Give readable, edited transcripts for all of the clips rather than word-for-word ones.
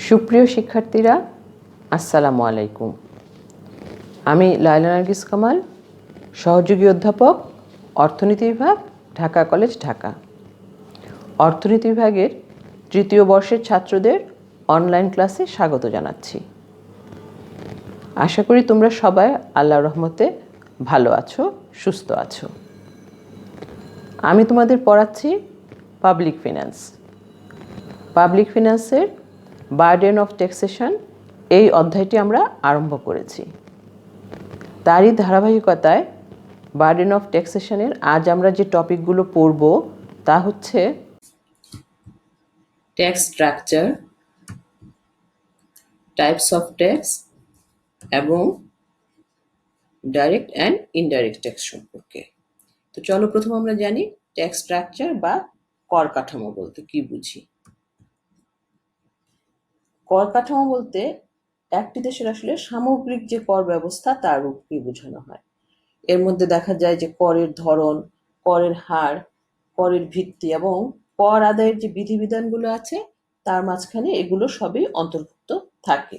সুপ্রিয় শিক্ষার্থীরা, আসসালামু আলাইকুম। আমি লায়লা নার্গিস কামাল, সহযোগী অধ্যাপক, অর্থনীতি বিভাগ, ঢাকা কলেজ, ঢাকা। অর্থনীতি বিভাগের তৃতীয় বর্ষের ছাত্রদের অনলাইন ক্লাসে স্বাগত জানাচ্ছি। আশা করি তোমরা সবাই আল্লাহর রহমতে ভালো আছো, সুস্থ আছো। আমি তোমাদের পড়াচ্ছি পাবলিক ফিন্যান্স। পাবলিক ফিন্যান্সের বার্ডেন অফ ট্যাক্সেশন এই অধ্যায়টি আমরা আরম্ভ করেছি। তারই ধারাবাহিকতায় বার্ডেন অফ ট্যাক্সেশনের আজ আমরা যে টপিকগুলো পড়ব তা হচ্ছে tax structure, types of tax এবং ডাইরেক্ট অ্যান্ড ইনডাইরেক্ট ট্যাক্স সম্পর্কে। তো চলো প্রথম আমরা জানি ট্যাক্স স্ট্রাকচার বা কর কাঠামো বলতে কি বুঝি। কর কাঠামো বলতে একটি দেশের আসলে সামগ্রিক যে কর ব্যবস্থা তার রূপকে বোঝানো হয়। এর মধ্যে দেখা যায় যে করের ধরন, করের হার, করের ভিত্তি এবং কর আদায়ের যে বিধিবিধানগুলো আছে তার মাঝখানে এগুলো সবই অন্তর্ভুক্ত থাকে।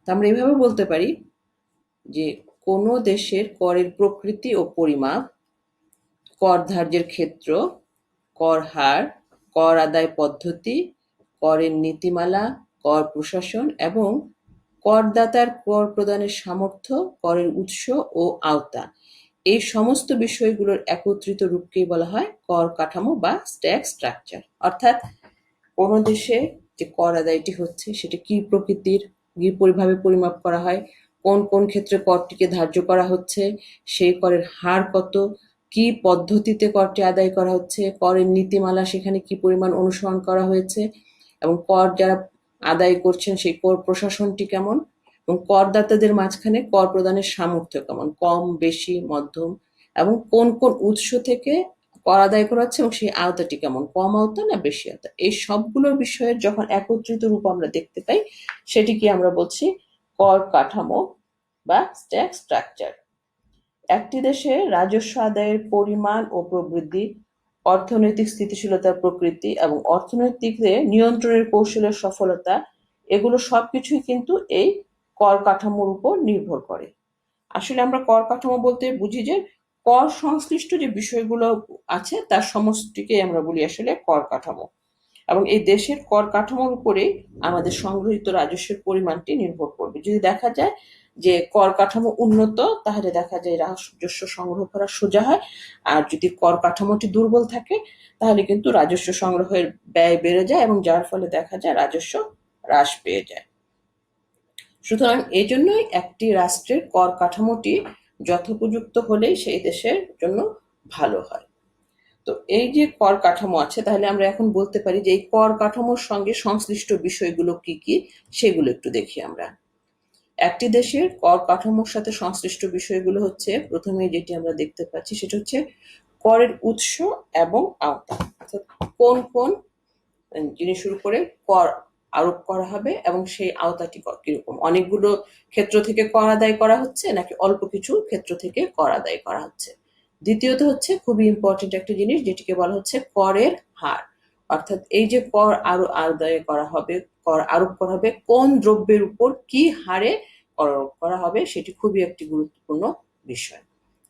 তো আমরা এভাবে বলতে পারি যে কোনো দেশের করের প্রকৃতি ও পরিমাপ, কর ধার্যের ক্ষেত্র, কর হার, কর আদায় পদ্ধতি, করের নীতিমালা, কর প্রশাসন এবং করদাতার কর প্রদানের সামর্থ্য, করের উৎস ও আওতা, এই সমস্ত বিষয়গুলোর একত্রিত রূপকেই বলা হয় কর কাঠামো বা ট্যাক্স স্ট্রাকচার। অর্থাৎ কোনো দেশে যে কর আদায়টি হচ্ছে সেটা কি প্রকৃতির, কিভাবে পরিমাপ করা হয়, কোন কোন ক্ষেত্রে করটিকে ধার্য করা হচ্ছে, সেই করের হার কত, কি পদ্ধতিতে করটি আদায় করা হচ্ছে, করের নীতিমালা সেখানে কি পরিমাণ অনুসরণ করা হয়েছে এবং কর যারা আদায় করছেন সেই কর প্রশাসনটি কেমন এবং করদাতাদের মাঝখানে কর প্রদানের সামর্থ্য কেমন, কম, বেশি, মধ্যম, এবং কোন কোন উৎস থেকে কর আদায় করা হচ্ছে এবং সেই আওতাটি কেমন, কম আওতা না বেশি আওতা, এই সবগুলো বিষয়ের যখন একত্রিত রূপ আমরা দেখতে পাই সেটিকে আমরা বলছি কর কাঠামো বা ট্যাক্স স্ট্রাকচার। একটি দেশে রাজস্ব আদায়ের পরিমাণ ও প্রবৃদ্ধি, অর্থনৈতিক স্থিতিশীলতার প্রকৃতি এবং অর্থনৈতিক নিয়ন্ত্রণের কৌশলের সফলতা, এগুলো সবকিছুই কিন্তু এই কর কাঠামোর উপর নির্ভর করে। আসলে আমরা কর কাঠামো বলতে বুঝি যে কর সংশ্লিষ্ট যে বিষয়গুলো আছে তার সমষ্টিকে আমরা বলি আসলে কর কাঠামো, এবং এই দেশের কর কাঠামোর উপরেই আমাদের সংগৃহীত রাজস্বের পরিমাণটি নির্ভর করবে। যদি দেখা যায় যে কর কাঠামো উন্নত তাহলে দেখা যায় রাজস্ব সংগ্রহ করা সোজা হয়, আর যদি কর কাঠামোটি দুর্বল থাকে তাহলে কিন্তু রাজস্ব সংগ্রহের ব্যয় বেড়ে যায় এবং যার ফলে দেখা যায় রাজস্ব হ্রাস পেয়ে যায়। সুতরাং এই জন্যই একটি রাষ্ট্রের কর কাঠামোটি যথোপযুক্ত হলেই সেই দেশের জন্য ভালো হয়। তো এই যে কর কাঠামো আছে তাহলে আমরা এখন বলতে পারি যে এই কর কাঠামোর সঙ্গে সংশ্লিষ্ট বিষয়গুলো কি কি সেগুলো একটু দেখি আমরা। একটি দেশের কর কাঠামোর সাথে সংশ্লিষ্ট বিষয়গুলো হচ্ছে, প্রথমে যেটি আমরা দেখতে পাচ্ছি সেটা হচ্ছে করের উৎস এবং আওতা, অর্থাৎ কোন কোন জিনিসের উপরে কর আরোপ করা হবে এবং সেই আওতাটি কিরকম, অনেকগুলো ক্ষেত্র থেকে কর আদায় করা হচ্ছে নাকি অল্প কিছু ক্ষেত্র থেকে কর আদায় করা হচ্ছে। দ্বিতীয়ত হচ্ছে খুবই ইম্পর্টেন্ট একটা জিনিস যেটিকে বলা হচ্ছে করের হার, অর্থাৎ এই যে কর আদায় করা হবে, কর আরোপ করা হবে, কোন দ্রব্যের উপর কি হারে কর আরোপ করা হবে সেটি খুবই একটি গুরুত্বপূর্ণ বিষয়।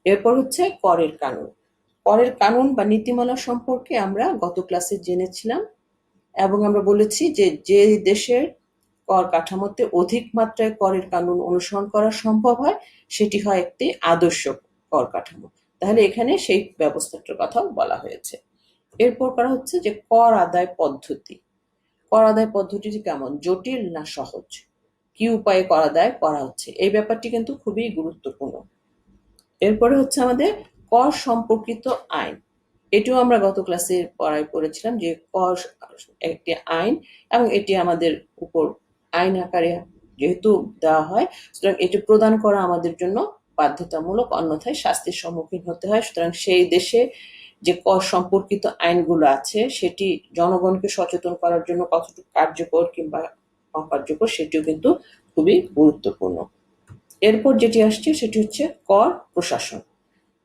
এরপর হচ্ছে করের কানুন। করের কানুন বা নীতিমালা সম্পর্কে আমরা গত ক্লাসে জেনেছিলাম এবং আমরা বলেছি যে যে দেশের কর কাঠামোতে অধিক মাত্রায় করের কানুন অনুসরণ করা সম্ভব হয় সেটি হয় একটি আদর্শ কর কাঠামো। তাহলে এখানে সেই ব্যবস্থাটার কথা বলা হয়েছে। এরপর করা হচ্ছে যে কর আদায় পদ্ধতি। কর আদায় পদ্ধতিটি কেমন, জটিল না সহজ, কি উপায়ে কর আদায় করা হচ্ছে, এই ব্যাপারটি কিন্তু খুবই গুরুত্বপূর্ণ। এরপরে হচ্ছে আমাদের কর সম্পর্কিত আইন। এটিও আমরা গত ক্লাসে পড়েছিলাম যে কর একটি আইন এবং এটি আমাদের উপর আইন আকারে যেহেতু দেওয়া হয় সুতরাং এটি প্রদান করা আমাদের জন্য বাধ্যতামূলক, অন্যথায় শাস্তির সম্মুখীন হতে হয়। সুতরাং সেই দেশে যে কর সম্পর্কিত আইনগুলো আছে সেটি জনগণকে সচেতন করার জন্য কতটুকু কার্যকর কিংবা অকার্যকর সেটিও কিন্তু খুবই গুরুত্বপূর্ণ। এরপর যেটি আসছে সেটি হচ্ছে কর প্রশাসন।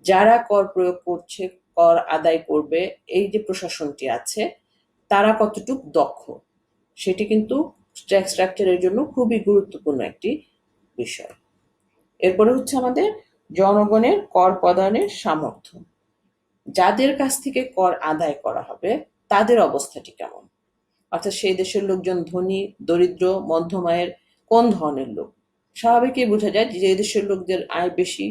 যারা কর প্রয়োগ করছে, কর আদায় করবে, এই যে প্রশাসনটি আছে তারা কতটুকু দক্ষ সেটি কিন্তু ট্যাক্স স্ট্রাকচারের জন্য খুবই গুরুত্বপূর্ণ একটি বিষয়। এরপরে হচ্ছে আমাদের জনগণের কর প্রদানের সামর্থ্য। যাদের কাছ থেকে কর আদায় করা হবে তাদের অবস্থাটি কেমন, অর্থাৎ সেই দেশের লোকজন ধনী, দরিদ্র, মধ্যম আয়ের, কোন ধরনের লোক। স্বাভাবিকই বোঝা যায় যে দেশের লোকদের আয় বেশি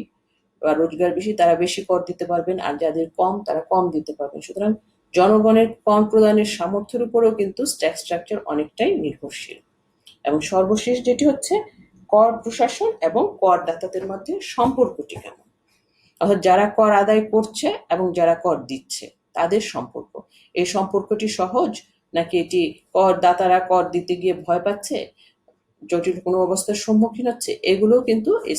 বা রোজগার বেশি তারা বেশি কর দিতে পারবেন, আর যাদের কম তারা কম দিতে পারবেন। সুতরাং জনগণের কর প্রদানের সামর্থ্যের উপরেও কিন্তু ট্যাক্স স্ট্রাকচার অনেকটাই নির্ভরশীল। এবং সর্বশেষ যেটি হচ্ছে কর প্রশাসন এবং করদাতাদের মধ্যে সম্পর্কটি কেমন, অর্থাৎ যারা কর আদায় করছে এবং যারা কর দিচ্ছে তাদের সম্পর্ক। এই সম্পর্কটি সহজ, নাকি এটি করদাতারা কর দিতে গিয়ে ভয় পাচ্ছে, জটিল কোনো অবস্থার সম্মুখীন হচ্ছে, এগুলো কিন্তু এই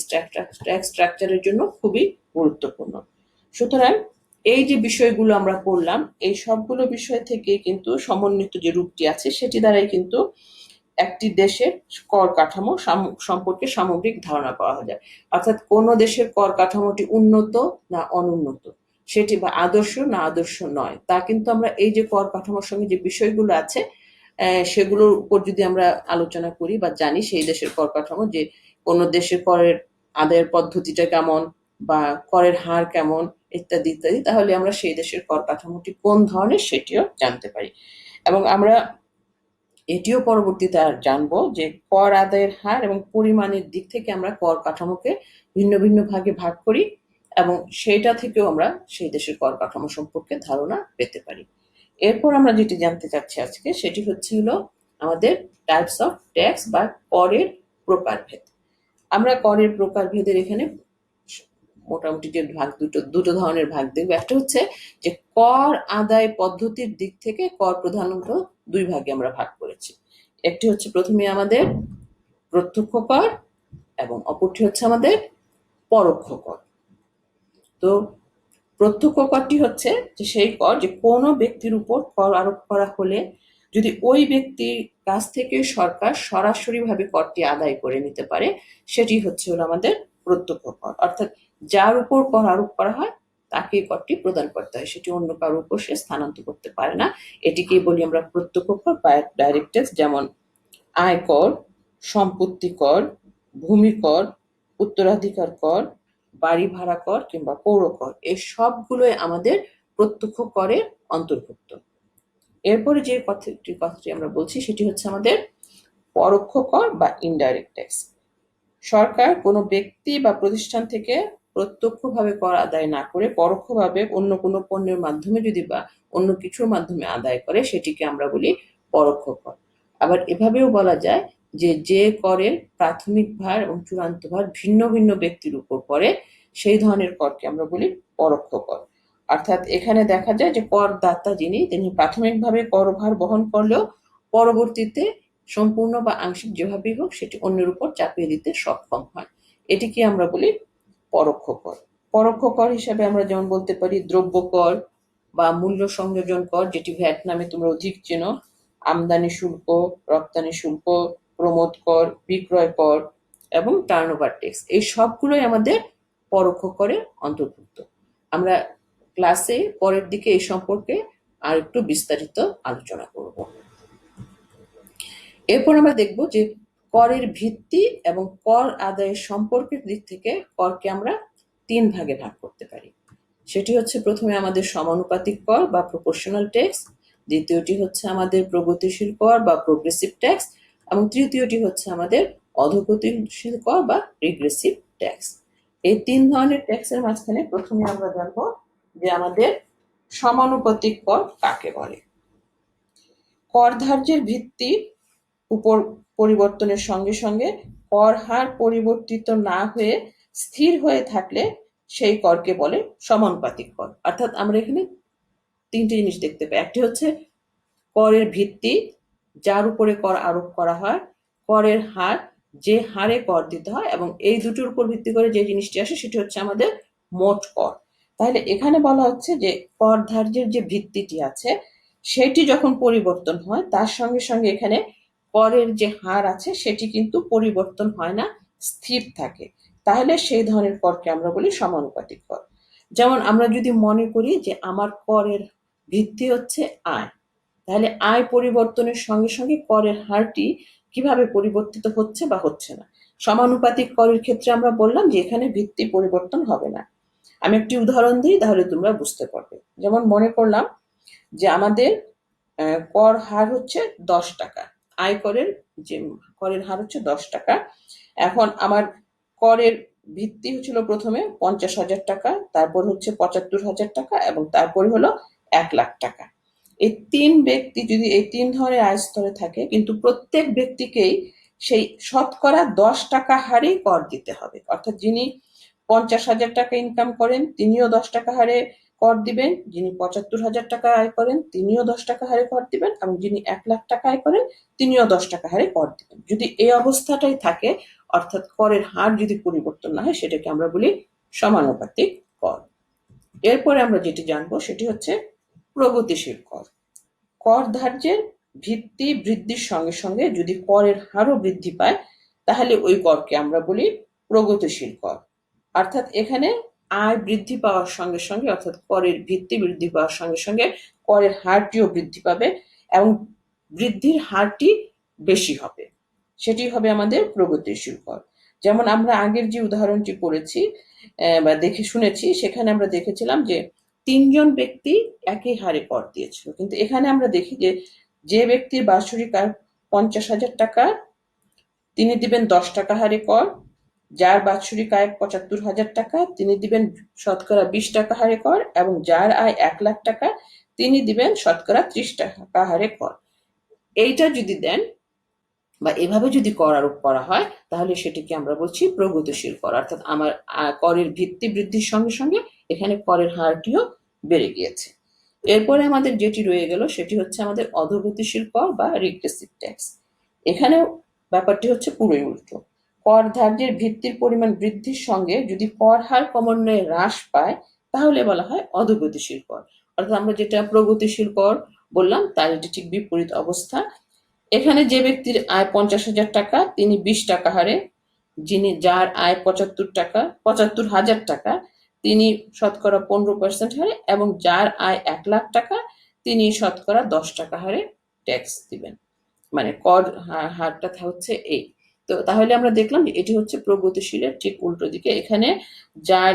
ট্যাক্স স্ট্রাকচারের জন্য খুবই গুরুত্বপূর্ণ। সুতরাং এই যে বিষয়গুলো আমরা পড়লাম, এই সবগুলো বিষয় থেকে কিন্তু সমন্বিত যে রূপটি আছে সেটি দ্বারাই কিন্তু একটি দেশের কর কাঠামো সম্পর্কে সামগ্রিক ধারণা পাওয়া যায়। অর্থাৎ কোন দেশের কর কাঠামোটি উন্নত না অনুন্নত, সেটি বা আদর্শ না আদর্শ নয়, তা কিন্তু আমরা এই যে কর কাঠামোর সঙ্গে যে বিষয়গুলো আছে সেগুলোর উপর যদি আমরা আলোচনা করি বা জানি সেই দেশের কর কাঠামো, যে কোন দেশের করের আদায়ের পদ্ধতিটা কেমন বা করের হার কেমন ইত্যাদি ইত্যাদি, তাহলে আমরা সেই দেশের কর কাঠামোটি কোন ধরনের সেটিও জানতে পারি। এবং আমরা এটিও পরবর্তীতে আর জানবো যে কর আদায়ের হার এবং পরিমাণের দিক থেকে আমরা কর কাঠামোকে ভিন্ন ভিন্ন ভাগে ভাগ করি এবং সেইটা থেকেও আমরা সেই দেশের কর কাঠামো সম্পর্কে ধারণা পেতে পারি। এরপর আমরা যেটি জানতে চাচ্ছি আজকে সেটি হচ্ছিল আমাদের টাইপস অফ ট্যাক্স বা করের প্রকারভেদ। আমরা করের প্রকারভেদের এখানে মোটামুটি যে ভাগ দুটো ধরনের ভাগ দেখবো। একটা হচ্ছে যে কর আদায় পদ্ধতির দিক থেকে কর প্রধানত দুই ভাগে আমরা ভাগ করেছি। একটি হচ্ছে প্রথমে আমাদের প্রত্যক্ষ কর এবং অপরটি হচ্ছে আমাদের পরোক্ষ কর। তো প্রত্যক্ষ করটি হচ্ছে যে সেই কর যে কোনো ব্যক্তির উপর কর আরোপ করা হলে যদি ওই ব্যক্তির কাছ থেকে সরকার সরাসরিভাবে করটি আদায় করে নিতে পারে, সেটি হচ্ছে হলো আমাদের প্রত্যক্ষ কর। অর্থাৎ যার উপর কর আরোপ করা হয় তাকে করটি প্রদান করতে হয়, সেটি অন্য কারোর উপর সে স্থানান্তর করতে পারে না। এটিকেই বলি আমরা প্রত্যক্ষ কর বা ডাইরেক্ট ট্যাক্স, যেমন আয়কর, সম্পত্তি কর, ভূমি কর, উত্তরাধিকার কর, বাড়ি ভাড়া কর কিংবা পৌর কর, এই সবগুলোই আমাদের প্রত্যক্ষ করের অন্তর্ভুক্ত। এরপরে যে কথাটি আমরা বলছি সেটি হচ্ছে আমাদের পরোক্ষ কর বা ইনডাইরেক্ট ট্যাক্স। সরকার কোনো ব্যক্তি বা প্রতিষ্ঠান থেকে প্রত্যক্ষভাবে কর আদায় না করে পরোক্ষভাবে অন্য কোনো পণ্যের মাধ্যমে যদি বা অন্য কিছুর মাধ্যমে আদায় করে সেটিকে আমরা বলি পরোক্ষ কর। আবার এভাবেও বলা যায় যে যে করের প্রাথমিক ভার এবং চূড়ান্ত ভার ভিন্ন ভিন্ন ব্যক্তির উপর পড়ে সেই ধরনের করকে আমরা বলি পরোক্ষ কর। অর্থাৎ এখানে দেখা যায় যে করদাতা তিনি প্রাথমিকভাবে করভার বহন করলেও পরবর্তীতে সম্পূর্ণ বা আংশিক যেভাবেই হোক সেটি অন্যের উপর চাপিয়ে দিতে সক্ষম হয়, এটিকে আমরা বলি পরোক্ষ কর। পরোক্ষ কর হিসাবে আমরা যেমন বলতে পারি দ্রব্য কর বা মূল্য সংযোজন কর, যেটি ভ্যাট নামে তোমরা অধিক চেনো, আমদানি শুল্ক, রপ্তানি শুল্ক, প্রমোদ কর, বিক্রয় কর এবং টার্নওভার ট্যাক্স, এই সবগুলোই আমাদের পরোক্ষ করের অন্তর্ভুক্ত। আমরা ক্লাসে পরের দিকে এই সম্পর্কে আর একটু বিস্তারিত আলোচনা করব। এরপর আমরা দেখব যে করের ভিত্তি এবং কর আদায়ের সম্পর্কের দিক থেকে করকে আমরা তিন ভাগে ভাগ করতে পারি। সেটি হচ্ছে প্রথমে আমাদের সমানুপাতিক কর বা প্রপোর্শনাল ট্যাক্স, দ্বিতীয়টি হচ্ছে আমাদের প্রগতিশীল কর বা প্রোগ্রেসিভ ট্যাক্স এবং তৃতীয়টি হচ্ছে আমাদের অধোগতিশীল কর বা রিগ্রেসিভ ট্যাক্স। এই তিন ধরনের ট্যাক্সের মাঝখানে প্রথমে আমরা জানবো যে আমাদের সমানুপাতিক কর কাকে বলে। কর ধার্যের ভিত্তির উপর পরিবর্তনের সঙ্গে সঙ্গে কর হার পরিবর্তিত না হয়ে স্থির হয়ে থাকলে সেই করকে বলে সমানুপাতিক কর। অর্থাৎ আমরা এখানে তিনটি জিনিস দেখতে পাই। একটি হচ্ছে করের ভিত্তি, যার উপরে কর আরোপ করা হয়, করের হার, যে হারে কর দিতে হয়, এবং এই দুটোর উপর ভিত্তি করে যে জিনিসটি আসে সেটি হচ্ছে আমাদের মোট কর। তাহলে এখানে বলা হচ্ছে যে কর ধার্যের যে ভিত্তিটি আছে সেটি যখন পরিবর্তন হয় তার সঙ্গে সঙ্গে এখানে করের যে হার আছে সেটি কিন্তু পরিবর্তন হয় না, স্থির থাকে, তাহলে সেই ধরনের করকে আমরা বলি সমানুপাতিক কর। যেমন আমরা যদি মনে করি যে আমার করের ভিত্তি হচ্ছে আয়, তাহলে আয় পরিবর্তনের সঙ্গে সঙ্গে করের হারটি কিভাবে পরিবর্তিত হচ্ছে বা হচ্ছে না। সমানুপাতিক করের ক্ষেত্রে আমরা বললাম যে এখানে ভিত্তি পরিবর্তন হবে না। আমি একটি উদাহরণ দিই, তাহলে তোমরা বুঝতে পারবে। যেমন মনে করলাম যে আমাদের কর হার হচ্ছে 10 টাকা, আয়করের যে করের হার হচ্ছে 10 টাকা। এখন আমার করের ভিত্তি হচ্ছিল প্রথমে 50,000 টাকা, তারপর হচ্ছে 75,000 টাকা, এবং তারপরে হলো 1 লাখ টাকা। এই তিন ব্যক্তি যদি এই তিন ধরনের আয় স্তরে থাকে, কিন্তু প্রত্যেক ব্যক্তিকেই সেই শতকরা 10 টাকা হারে কর দিতে হবে। অর্থাৎ যিনি 50,000 টাকা ইনকাম করেন তিনিও 10 টাকা হারে কর দিবেন, যিনি 75,000 টাকা আয় করেন তিনিও 10 টাকা হারে কর দিবেন, এবং যিনি 1 লাখ টাকা আয় করেন তিনিও 10 টাকা হারে কর দিবেন। যদি এই অবস্থাটাই থাকে, অর্থাৎ করের হার যদি পরিবর্তন না হয়, সেটাকে আমরা বলি সমানুপাতিক কর। এরপরে আমরা যেটি জানবো সেটি হচ্ছে প্রগতিশীল কর। কর ধার্যের ভিত্তি বৃদ্ধির সঙ্গে সঙ্গে যদি করের হারও বৃদ্ধি পায়, তাহলে ওই করকে আমরা বলি প্রগতিশীল কর। অর্থাৎ এখানে আয় বৃদ্ধি পাওয়ার সঙ্গে সঙ্গে, অর্থাৎ করের ভিত্তি বৃদ্ধি পাওয়ার সঙ্গে সঙ্গে করের হারটিও বৃদ্ধি পাবে, এবং বৃদ্ধির হারটি বেশি হবে, সেটি হবে আমাদের প্রগতিশীল কর। যেমন আমরা আগের যে উদাহরণটি পড়েছি বা দেখে শুনেছি, সেখানে আমরা দেখেছিলাম যে তিনজন ব্যক্তি একই হারে কর দিয়েছিল, কিন্তু এখানে আমরা দেখি যে যে ব্যক্তির বাৎসরিক আয় 50,000 টাকা, তিনি দিবেন 10 টাকা হারে কর। যার বাৎসরিক আয় 75,000 টাকা, তিনি দিবেন শতকরা 20 টাকা হারে কর, এবং যার আয় 1 লাখ টাকা, তিনি দিবেন শতকরা 30 টাকা হারে কর। এইটা যদি দেন বা এভাবে যদি কর আরোপ করা হয়, তাহলে সেটিকে আমরা বলছি প্রগতিশীল কর। অর্থাৎ আমার করের ভিত্তি বৃদ্ধির সঙ্গে সঙ্গে এখানে করের হারটিও বেড়ে গিয়েছে। এরপরে আমাদের যেটি রয়ে গেল সেটি হচ্ছে আমাদের অধোগতিশীল কর বা রিগ্রেসিভ ট্যাক্স। এখানেও ব্যাপারটি হচ্ছে পুরোই উল্টো। কর ধার্যের ভিত্তির পরিমাণ বৃদ্ধির সঙ্গে যদি কর হার ক্রমান্বয়ে হ্রাস পায়, তাহলে বলা হয় অধোগতিশীল কর। অর্থাৎ আমরা যেটা প্রগতিশীল কর বললাম, তার এটি ঠিক বিপরীত অবস্থা। এখানে যে ব্যক্তির আয় 50,000 টাকা, তিনি 20 টাকা হারে, যার আয় 75,000 টাকা, তিনি শতকরা 15% হারে, এবং যার আয় 1 লাখ টাকা, তিনি শতকরা 10 টাকা হারে ট্যাক্স দিবেন। মানে কর হারটা হচ্ছে এই। তো তাহলে আমরা দেখলাম যে এটি হচ্ছে প্রগতিশীলের ঠিক উল্টো দিকে। এখানে যার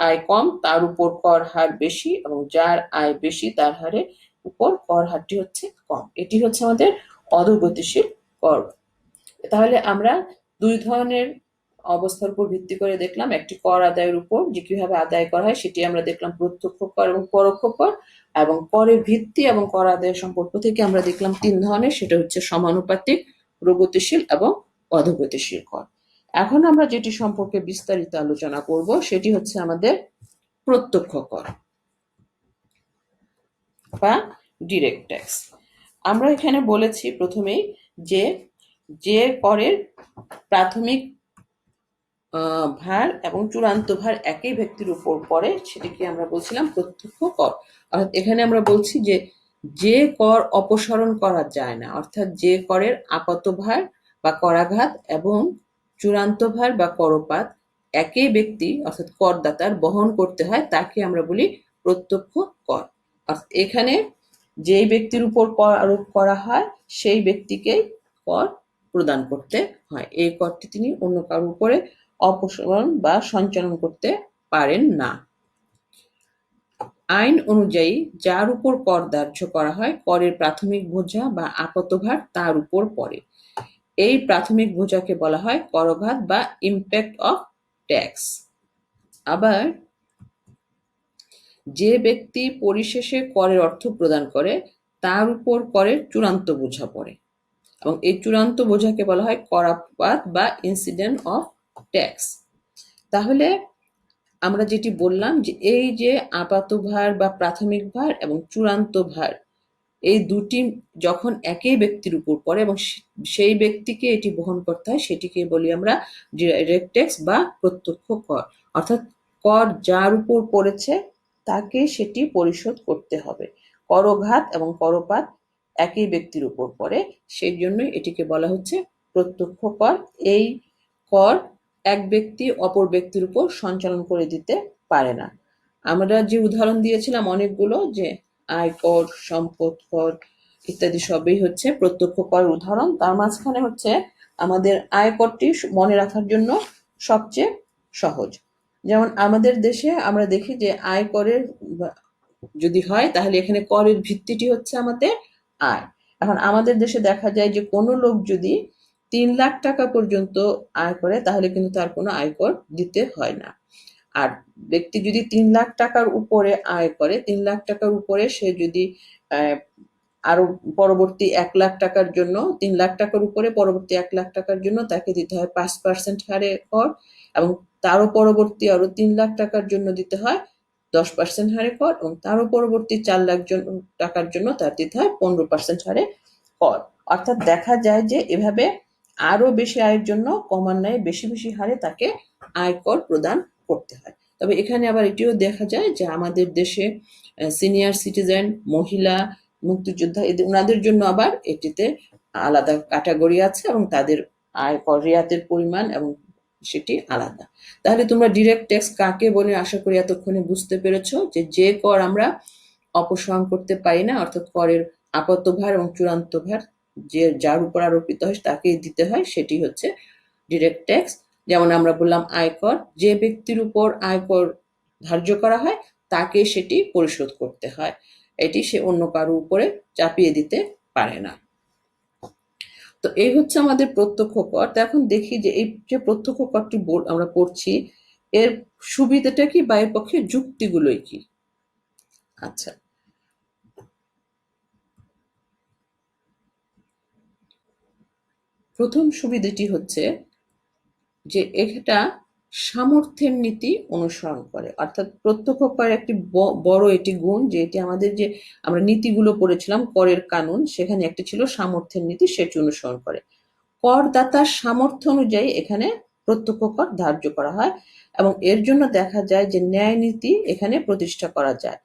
আয় কম তার উপর কর হার বেশি, এবং যার আয় বেশি তার হারে উপর কর হারটি হচ্ছে কম। এটি হচ্ছে আমাদের অধোগতিশীল কর। তাহলে আমরা দুই ধরনের অবস্থার উপর ভিত্তি করে দেখলাম, একটি কর আদায়ের উপর যে কিভাবে আদায় করা হয় সেটি আমরা দেখলাম প্রত্যক্ষ কর এবং পরোক্ষ কর, এবং করের ভিত্তি এবং কর আদায়ের সম্পর্ক থেকে আমরা দেখলাম তিন ধরনের, সেটা হচ্ছে সমানুপাতিক, প্রগতিশীল এবং অধোগতিশীল কর। এখন আমরা যেটি সম্পর্কে বিস্তারিত আলোচনা করব সেটি হচ্ছে আমাদের প্রত্যক্ষ কর বা ডিরেক্ট ট্যাক্স। আমরা এখানে বলেছি প্রথমেই যে যে করের প্রাথমিক ভার এবং চূড়ান্ত ভার একই ব্যক্তির উপর পড়ে, সেটিকে আমরা বলছিলাম প্রত্যক্ষ কর। অর্থাৎ এখানে আমরা বলছি যে যে কর অপসারণ করা যায় না, অর্থাৎ যে করের আপাত ভার বা করাঘাত এবং চূড়ান্ত ভার বা করপাত একই ব্যক্তি অর্থাৎ করদাতার বহন করতে হয়, তাকে আমরা বলি প্রত্যক্ষ কর। অর্থাৎ এখানে যেই ব্যক্তির উপর কর আরোপ করা হয় সেই ব্যক্তিকে কর প্রদান করতে হয়। এই করটি তিনি অন্য কারোর উপরে অপসারণ বা সঞ্চালন করতে পারেন না। আইন অনুযায়ী যার উপর কর ধার্য করা হয়, করের প্রাথমিক বোঝা বা আপাত ভার তার উপর পড়ে। এই প্রাথমিক বোঝাকে বলা হয় করঘাত বা ইম্প্যাক্ট অফ ট্যাক্স। আবার যে ব্যক্তি পরিশেষে করের অর্থ প্রদান করে, তার উপর করের চূড়ান্ত বোঝা পড়ে, এবং এই চূড়ান্ত বোঝাকে বলা হয় করাপাত বা ইনসিডেন্ট অফ ট্যাক্স। তাহলে আমরা যেটি বললাম যে এই যে আপাত ভার বা প্রাথমিক ভার এবং চূড়ান্ত ভার, এই দুটি যখন একই ব্যক্তির উপর পড়ে এবং সেই ব্যক্তিকে এটি বহন করতে হয়, সেটিকে বলি আমরা ডিরেক্ট ট্যাক্স বা প্রত্যক্ষ কর। অর্থাৎ কর যার উপর পড়েছে তাকে সেটি পরিশোধ করতে হবে। করঘাত এবং করপাত একই ব্যক্তির উপর পড়ে, সেই জন্যই এটিকে বলা হচ্ছে প্রত্যক্ষ কর। এই কর এক ব্যক্তি অপর ব্যক্তির উপর সঞ্চালন করে দিতে পারে না। আমরা যে উদাহরণ দিয়েছিলাম অনেকগুলো, যে আয়কর, সম্পদ কর, ইত্যাদি সবই হচ্ছে প্রত্যক্ষ করের উদাহরণ। তার মাঝখানে হচ্ছে আমাদের আয়করটি মনে রাখার জন্য সবচেয়ে সহজ। যেমন আমাদের দেশে আমরা দেখি যে আয়করের যদি হয় তাহলে এখানে করের ভিত্তিটি হচ্ছে আমাদের আয়। এখন আমাদের দেশে দেখা যায় যে কোনো লোক যদি 3 লাখ টাকা পর্যন্ত আয় করে তাহলে কিন্তু তার কোনো আয়কর দিতে হয় না। আর ব্যক্তি যদি 3 লাখ টাকার উপরে আয় করে, 3 লাখ টাকার উপরে সে যদি আরো পরবর্তী 1 লাখ টাকার জন্য, 3 লাখ টাকার উপরে পরবর্তী 1 লাখ টাকার জন্য তাকে দিতে হয় 5% হারে কর, এবং তারও পরবর্তী আরো 3 লাখ টাকার জন্য দিতে হয় 10% হারে কর, এবং তারও পরবর্তী 4 লাখ টাকার জন্য তার দিতে হয় 15% হারে কর। অর্থাৎ দেখা যায় যে এভাবে আরো বেশি আয়ের জন্য ক্রমান্বয়ে বেশি বেশি হারে তাকে আয়কর প্রদান করতে হয়। তবে এখানে আবার এটিও দেখা যায় যে আমাদের দেশে সিনিয়র সিটিজেন, মহিলা, মুক্তিযোদ্ধা ওনাদের জন্য আবার এটিতে আলাদা ক্যাটাগরি আছে এবং তাদের আয়কর রিয়াতের পরিমাণ এবং সেটি আলাদা। তাহলে তোমরা ডিরেক্ট ট্যাক্স কাকে বলে আশা করি এতক্ষণে বুঝতে পেরেছো যে কর আমরা অপসারণ করতে পারি না, অর্থাৎ করের আপাতত ভার এবং চূড়ান্ত ভার যে যার উপর আরোপিত হয় তাকেই দিতে হয়, সেটি হচ্ছে ডিরেক্ট ট্যাক্স। যেমন আমরা বললাম আয়কর, যে ব্যক্তির উপর আয়কর ধার্য করা হয় তাকে সেটি পরিশোধ করতে হয়, এটি সে অন্য কারো উপরে চাপিয়ে দিতে পারে না। তো এই হচ্ছে আমাদের প্রত্যক্ষ কর। তো এখন দেখি যে এই যে প্রত্যক্ষ করটি আমরা পড়ছি এর সুবিধাটা কি বা এর পক্ষে যুক্তিগুলোই কি। আচ্ছা, প্রথম সুবিধাটি হচ্ছে যে এটা সামর্থ্যের নীতি অনুসরণ করে। অর্থাৎ প্রত্যক্ষ করের একটি বড় এটি গুণ যে এটি আমাদের যে আমরা নীতিগুলো পড়েছিলাম করের কানুন, সেখানে একটি ছিল সামর্থ্যের নীতি, সেটি অনুসরণ করে। করদাতার সামর্থ্য অনুযায়ী এখানে প্রত্যক্ষ কর ধার্য করা হয় এবং এর জন্য দেখা যায় যে ন্যায় নীতি এখানে প্রতিষ্ঠা করা যায়।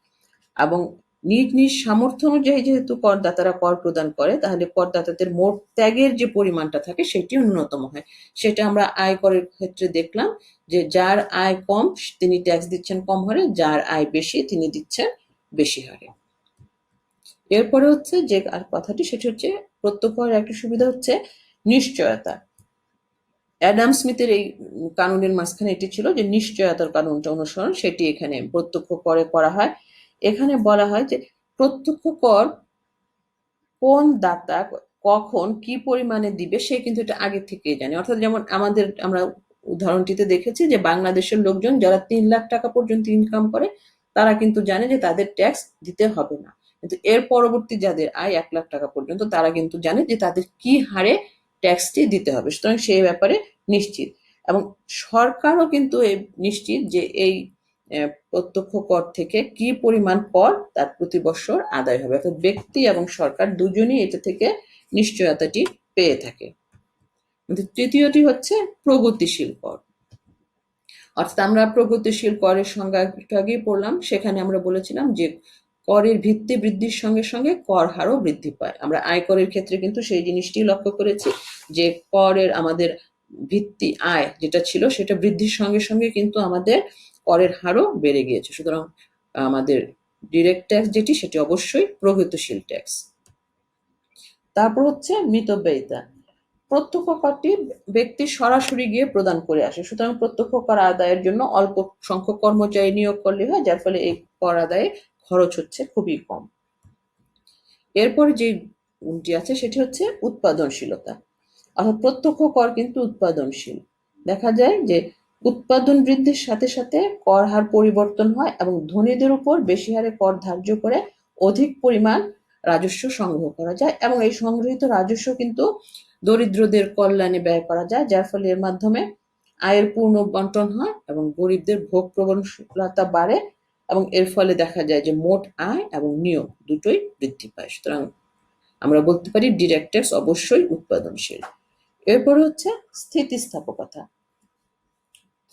এবং নিজ নিজ সামর্থ্য অনুযায়ী যেহেতু করদাতারা কর প্রদান করে তাহলে করদাতাদের মোট ত্যাগের যে পরিমাণটা থাকে সেটি ন্যূনতম হয়। সেটা আমরা আয়করের ক্ষেত্রে দেখলাম যে যার আয় কম তিনি ট্যাক্স দিচ্ছেন কম হারে, যার আয় বেশি তিনি দিচ্ছেন বেশি হারে। এরপরে হচ্ছে যে আর কথাটি সেটি হচ্ছে প্রত্যক্ষ করের একটা সুবিধা হচ্ছে নিশ্চয়তা। অ্যাডাম স্মিথের এই কানুনের মাঝখানে এটি ছিল যে নিশ্চয়তার কানুনটা অনুসরণ, সেটি এখানে প্রত্যক্ষ করে করা হয়। এখানে বলা হয় যে প্রত্যক্ষ কর কোন দাতা কখন কি পরিমাণে দিবে সে কিন্তু এটা আগে থেকেই জানে। অর্থাৎ যেমন আমরা উদাহরণটিতে দেখেছি যে বাংলাদেশের লোকজন যারা 3 লাখ টাকা পর্যন্ত ইনকাম করে তারা কিন্তু জানে যে তাদের ট্যাক্স দিতে হবে না, কিন্তু এর পরবর্তী যাদের আয় 1 লাখ টাকা পর্যন্ত তারা কিন্তু জানে যে তাদের কি হারে ট্যাক্সটি দিতে হবে, সুতরাং সেই ব্যাপারে নিশ্চিত। এবং সরকারও কিন্তু নিশ্চিত যে এই প্রত্যক্ষ কর থেকে কি পরিমাণ কর তার প্রতি বছর আদায় হবে, অর্থাৎ ব্যক্তি এবং সরকার দুজনই এটা থেকে নিশ্চয়তাটি পেয়ে থাকে। কিন্তু তৃতীয়টি হচ্ছে প্রগতিশীল কর। অর্থাৎ আমরা প্রগতিশীল করের সংজ্ঞা একটু আগেই পড়লাম, সেখানে আমরা বলেছিলাম যে করের ভিত্তি বৃদ্ধির সঙ্গে সঙ্গে কর হারও বৃদ্ধি পায়। আমরা আয়করের ক্ষেত্রে কিন্তু সেই জিনিসটি লক্ষ্য করেছি যে করের আমাদের ভিত্তি আয় যেটা ছিল সেটা বৃদ্ধির সঙ্গে সঙ্গে কিন্তু আমাদের করের হারও বেড়ে গিয়েছে। সুতরাং আমাদের ডিরেক্ট ট্যাক্স যেটি সেটি অবশ্যই প্রগতিশীল ট্যাক্স। তারপর হচ্ছে মিতব্যয়িতা। প্রত্যক্ষ করটি ব্যক্তি সরাসরি গিয়ে প্রদান করে আসে, সুতরাং প্রত্যক্ষ কর আদায়ের জন্য অল্প সংখ্যক কর্মচারী নিয়োগ করলে হয়, যার ফলে এই কর আদায়ে খরচ হচ্ছে খুবই কম। এরপরে যে গুণটি আছে সেটি হচ্ছে উৎপাদনশীলতা। অর্থাৎ প্রত্যক্ষ কর কিন্তু উৎপাদনশীল। দেখা যায় যে উৎপাদন বৃদ্ধির সাথে সাথে কর হার পরিবর্তন হয় এবং ধনীদের উপর বেশি হারে কর ধার্য করে অধিক পরিমাণ রাজস্ব সংগ্রহ করা যায় এবং এই সংগৃহীত রাজস্ব কিন্তু দরিদ্রদের কল্যাণে ব্যয় করা যায়, যার ফলে এর মাধ্যমে আয়ের পূর্ণ বন্টন হয় এবং গরিবদের ভোগ প্রবণতা বাড়ে এবং এর ফলে দেখা যায় যে মোট আয় এবং নিয়োগ দুটোই বৃদ্ধি পায়। সুতরাং আমরা বলতে পারি ডিরেক্ট ট্যাক্স অবশ্যই উৎপাদনশীল। এরপর হচ্ছে স্থিতিস্থাপকতা।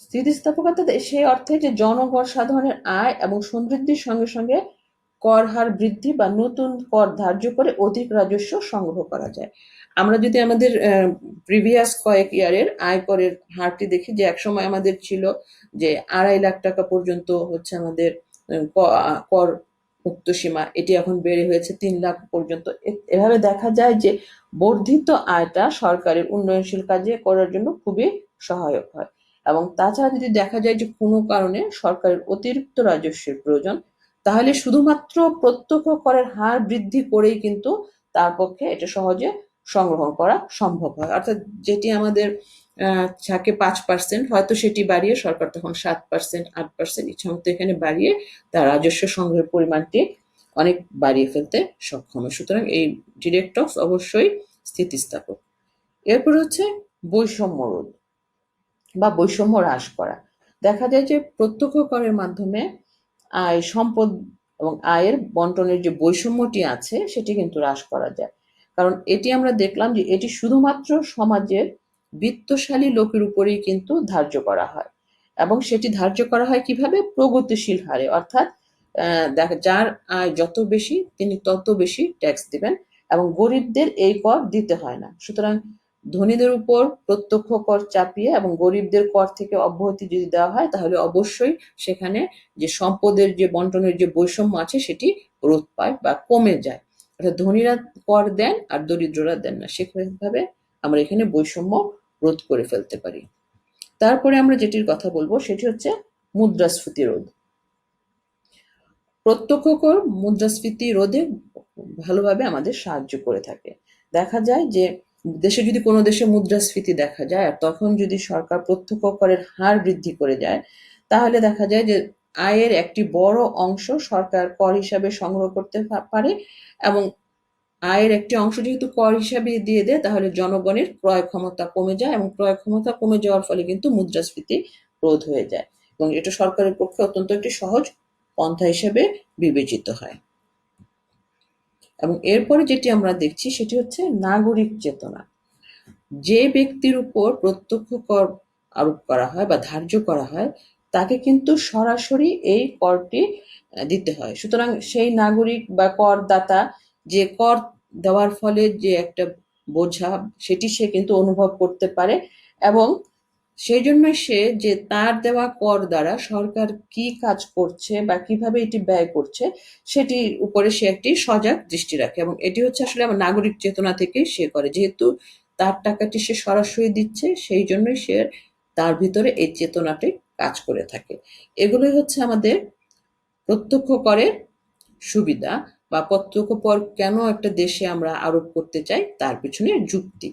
স্থিতিস্থাপকতা সেই অর্থে যে জনগণ সাধারণের আয় এবং সমৃদ্ধির সঙ্গে সঙ্গে কর হার বৃদ্ধি বা নতুন কর ধার্য করে অধিক রাজস্ব সংগ্রহ করা যায়। আমরা যদি আমাদের প্রিভিয়াস কয়েক ইয়ারের আয়করের হারটি দেখি যে একসময় আমাদের ছিল যে 2.5 লাখ টাকা পর্যন্ত হচ্ছে আমাদের কর মুক্ত সীমা এটি এখন বেড়ে হয়েছে 3 লাখ পর্যন্ত। এভাবে দেখা যায় যে বর্ধিত আয়টা সরকারের উন্নয়নশীল কাজে করার জন্য খুবই সহায়ক হয়। এবং তাছাড়া যদি দেখা যায় যে কোনো কারণে সরকারের অতিরিক্ত রাজস্বের প্রয়োজন, তাহলে শুধুমাত্র প্রত্যক্ষ করের হার বৃদ্ধি করেই কিন্তু তার পক্ষে এটা সহজে সংগ্রহ করা সম্ভব হয়। অর্থাৎ যেটি আমাদের থাকে 5%, হয়তো সেটি বাড়িয়ে সরকার তখন 7%, 8% ইচ্ছামতো এখানে বাড়িয়ে তার রাজস্ব সংগ্রহের পরিমাণটি অনেক বাড়িয়ে ফেলতে সক্ষম হয়। সুতরাং এই ডিরেক্ট ট্যাক্স অবশ্যই স্থিতিস্থাপক। এরপর হচ্ছে বৈষম্য রোধ বা বৈষম্য হ্রাস করা। দেখা যায় যে প্রত্যক্ষ করের মাধ্যমে আয়, সম্পদ এবং আয়ের বন্টনের যে বৈষম্যটি আছে সেটি কিন্তু হ্রাস করা যায়। কারণ এটি আমরা দেখলাম যে এটি শুধুমাত্র সমাজের বিত্তশালী লোকের উপরেই কিন্তু ধার্য করা হয়, এবং সেটি ধার্য করা হয় কিভাবে? প্রগতিশীল হারে। অর্থাৎ যার আয় যত বেশি তিনি তত বেশি ট্যাক্স দিবেন, এবং গরিবদের এই কর দিতে হয় না। সুতরাং ধনীদের উপর প্রত্যক্ষ কর চাপিয়ে এবং গরিবদের কর থেকে অব্যাহতি যদি দেওয়া হয়, তাহলে অবশ্যই সেখানে যে সম্পদের যে বন্টনের যে বৈষম্য আছে সেটি রোধ পায় বা কমে যায়। অর্থাৎ ধনীরা কর দেন আর দরিদ্ররা দেন না, সেভাবে আমরা এখানে বৈষম্য রোধ করে ফেলতে পারি। তারপরে আমরা যেটির কথা বলবো সেটি হচ্ছে মুদ্রাস্ফীতি রোধ। প্রত্যক্ষ কর মুদ্রাস্ফীতি রোধে ভালোভাবে আমাদের সাহায্য করে থাকে। দেখা যায় যে দেশে যদি কোনো দেশে মুদ্রাস্ফীতি দেখা যায় আর তখন যদি সরকার প্রত্যক্ষ করের হার বৃদ্ধি করে যায়, তাহলে দেখা যায় যে আয়ের একটি বড় অংশ সরকার কর হিসাবে সংগ্রহ করতে পারে, এবং আয়ের একটি অংশ যেহেতু কর হিসাবে দিয়ে দেয়, তাহলে জনগণের ক্রয় ক্ষমতা কমে যায়, এবং ক্রয় ক্ষমতা কমে যাওয়ার ফলে কিন্তু মুদ্রাস্ফীতি রোধ হয়ে যায়, এবং এটা সরকারের পক্ষে অত্যন্ত একটি সহজ পন্থা হিসেবে বিবেচিত হয়। এবং এরপরে যেটি আমরা দেখছি সেটি হচ্ছে নাগরিক চেতনা। যে ব্যক্তির উপর প্রত্যক্ষ কর আরোপ করা হয় বা ধার্য করা হয়, তাকে কিন্তু সরাসরি এই করটি দিতে হয়। সুতরাং সেই নাগরিক বা করদাতা যে কর দেওয়ার ফলে যে একটা বোঝা সেটি সে কিন্তু অনুভব করতে পারে, এবং সেই জন্য সে যে তার দেওয়া কর দ্বারা সরকার কি কাজ করছে বা কিভাবে এটি ব্যয় করছে সেটির উপরে সে একটি সজাগ দৃষ্টি রাখে, এবং এটি হচ্ছে আসলে আমার নাগরিক চেতনা থেকেই সে করে। যেহেতু তার টাকাটি সে সরাসরি দিচ্ছে, সেই জন্যই সে তার ভিতরে এই চেতনাটি কাজ করে থাকে। এগুলোই হচ্ছে আমাদের প্রত্যক্ষ করের সুবিধা বা প্রত্যক্ষ কর কেন একটা দেশে আমরা আরোপ করতে চাই তার পিছনে যুক্তি।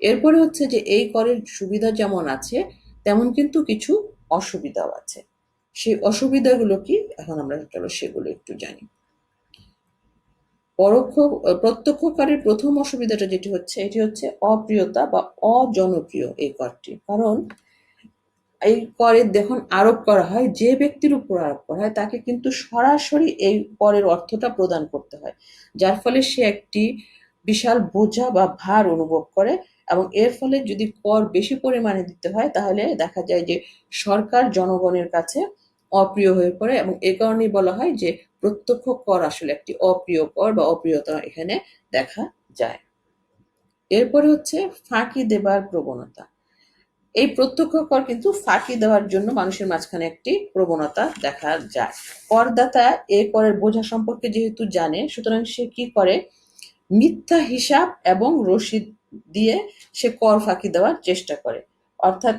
এরপরে হচ্ছে যে এই করের সুবিধা যেমন আছে তেমন কিন্তু কিছু অসুবিধাও আছে। সেই অসুবিধাগুলো কি, এখন আমরা চলো সেগুলো একটু জানি। প্রত্যক্ষ করের প্রথম অসুবিধাটা যেটি হচ্ছে এটি হচ্ছে অপ্রিয়তা বা অজনপ্রিয় এই করটি। কারণ এই করের যখন আরোপ করা হয়, যে ব্যক্তির উপর আরোপ করা হয় তাকে কিন্তু সরাসরি এই করের অর্থটা প্রদান করতে হয়, যার ফলে সে একটি বিশাল বোঝা বা ভার অনুভব করে, এবং এর ফলে যদি কর বেশি পরিমাণে দিতে হয় তাহলে দেখা যায় যে সরকার জনগণের কাছে অপ্রিয় হয়ে পড়ে, এবং এ কারণেই বলা হয় যে প্রত্যক্ষ কর আসলে একটি অপ্রিয় কর বা অপ্রিয়তা এখানে দেখা যায়। এরপরে হচ্ছে ফাঁকি দেবার প্রবণতা। এই প্রত্যক্ষ কর কিন্তু ফাঁকি দেওয়ার জন্য মানুষের মাঝখানে একটি প্রবণতা দেখা যায়। করদাতা এই করের বোঝা সম্পর্কে যেহেতু জানে, সুতরাং সে কি করে, মিথ্যা হিসাব এবং রসিদ দিয়ে সে কর ফাঁকি দেওয়ার চেষ্টা করে। অর্থাৎ